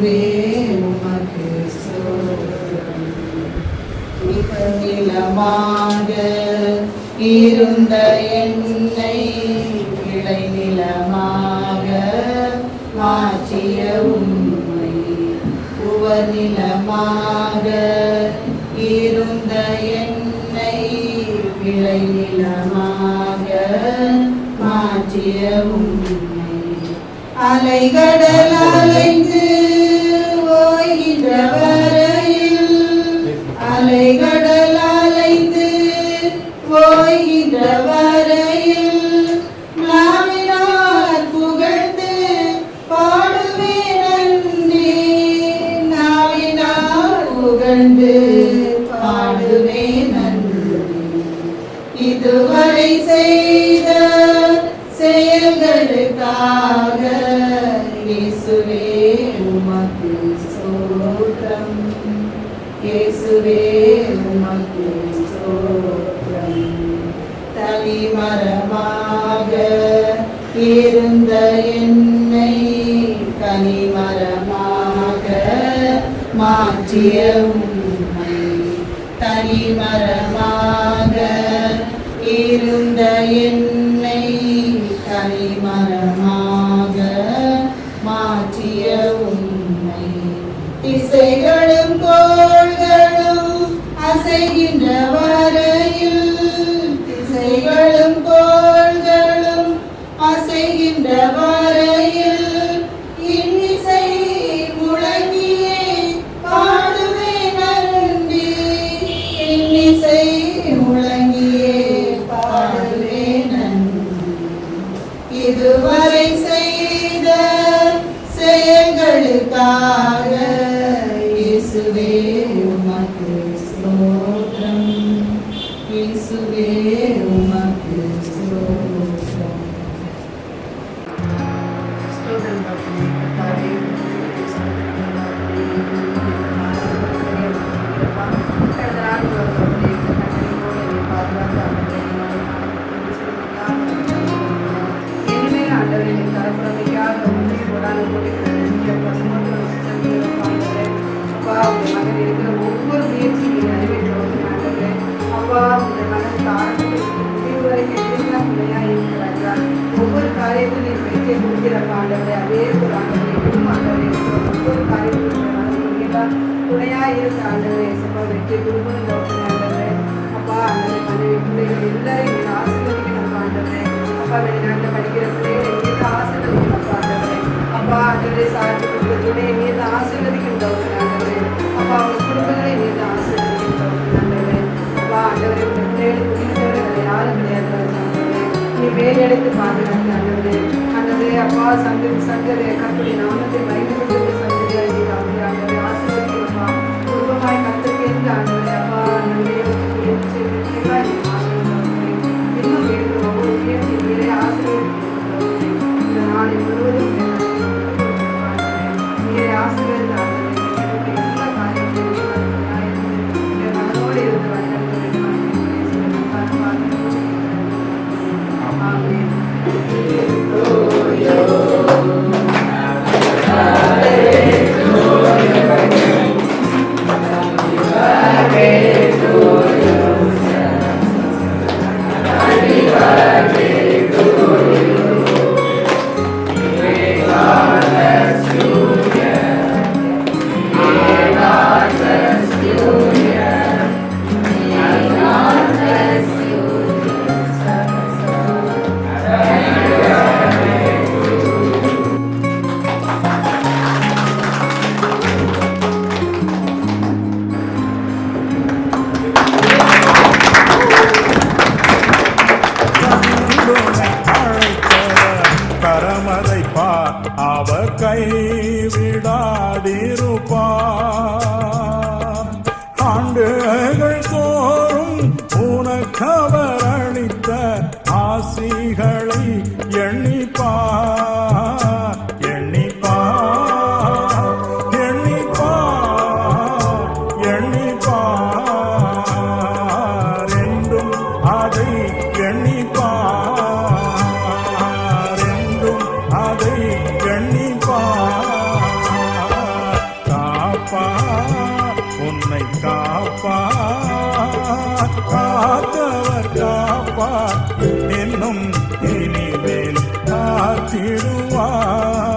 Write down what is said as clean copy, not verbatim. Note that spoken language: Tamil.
இயேசுவே உமக்கு ஸ்தோத்திரம். மிக நிலமாக இருந்த என்னை கிளை நிலமாக மாற்றிய உம்மை, உவர் நிலமாக இருந்த என்னை கிளை நிலமாக மாற்றிய உம்மை, அலைகடல் அலைந்து ஓய்கின்ற வரையில், அலைகடல் அலைந்து ஓய்கின்ற வரையில் நாவினால் புகழ்ந்து பாடுவேன் நன்றி, நாவினால் புகழ்ந்து பாடுவேன் நன்றி. இதுவரை செய்த செயல்களுக்காக இயேசுவே உமக்கு ஸ்தோத்திரம், இயேசுவே உமக்கு ஸ்தோத்திரம். தனிமரமாக இருந்த என்னை கனிமரமாக மாற்றிய உம்மை, தனிமரமாக இருந்த என்னை கனிமரமாக மாற்றிய உம்மை, திசைகளும் கோள்களும் அசைகின்ற வரையில், திசைகளும் கோள்களும் அசைகின்ற வரையில் இன்னிசை முழங்கியே பாடுவேன் நன்றி, இன்னிசை முழங்கியே பாடுவேன் நன்றி. இதுவரை செய்த செயல்களுக்காக இயேசுவே உமக்கு ஸ்தோத்திரம், இயேசுவே உமக்கு ஸ்தோத்திரம். ஸ்தோத்திரம் தகப்பனே, கர்த்தாவே, கடந்த நாட்கள் தகப்பனே, கண்ணீரோடு என்னை பாதுகாத்து இனிமேல் ஆண்டவரே நீ தரப்புறமைக்காக உண்மையை போடாத போட்டுக்கிறேன் அப்பா, உங்கள் மகன் இருக்கிற ஒவ்வொரு முயற்சியும் நீங்கள் நிறைவேற்றுவது ஆண்டவரே. அப்பா, உங்கள் மகன் ஆரம்பத்தில் முடிவு வரைக்கும் எல்லாம் துணையாக இருக்கிறார்கள். ஒவ்வொரு காரியத்திலும் நீ வெற்றியை கொடுக்கிறப்ப ஆண்டவரே, அதே ஒரு ஆண்டவரை இன்னும் ஆண்டவரை ஒவ்வொரு காரியத்திலும் நீங்கள்தான் துணையாக இருக்க ஆண்டவரே. சப்பா, வெற்றி கொடுக்கணும் யோசனை ஆண்டவரே. அப்பா, ஆண்டவரை மனைவி பிள்ளைகள் எல்லாரையும் நீங்கள் ஆசீர்வதிக்கணும் ஆண்டவரே. அப்பா, வெளிநாட்டில் படிக்கிற பிள்ளைகளை நீங்கள் ஆசீர்வதிக்கணும் ஆண்டவரே. அப்பா, ஆண்டவரை சார்ந்து கொடுத்த துணையை நீங்கள் ஆசீர்வதிக்கணும் ஆண்டவரே. அப்பா, அவங்க குடும்பங்களை நீங்கள் ஆசீர்வதிக்கணும் ஆண்டவரே. அப்பா, ஆண்டவரை உங்கள் பிள்ளைகளுக்கு உயிர்த்தவரை யாரும் கிடையாது ஆண்டவரே. நீ வேலையெடுத்து பாதுகாத்து ஆண்டவரே. ஆண்டவரே, அப்பா, சங்கரே கர்த்தருடைய நாமத்தை பயன்படுத்தி சங்கரியா ஆண்டவரை ஆசீர்வதிக்கப்பா குடும்பமாய் கர்த்தருக்கு இருந்து ஆண்டவரே. அப்பா, நன்றி இன்னும் வேறு ஒவ்வொரு முயற்சி நீரே ஆசீர்வதிக்கணும். இந்த நாளை முழுவதும் நீரை ஆசீர்வதித்து ஆண்டவரே, எல்லா காரியத்தையும் மனதோடு இருந்து வந்தது. காப்பார், காத்தவர் காப்பார், இன்னும் இனிமேல் காத்திடுவார்.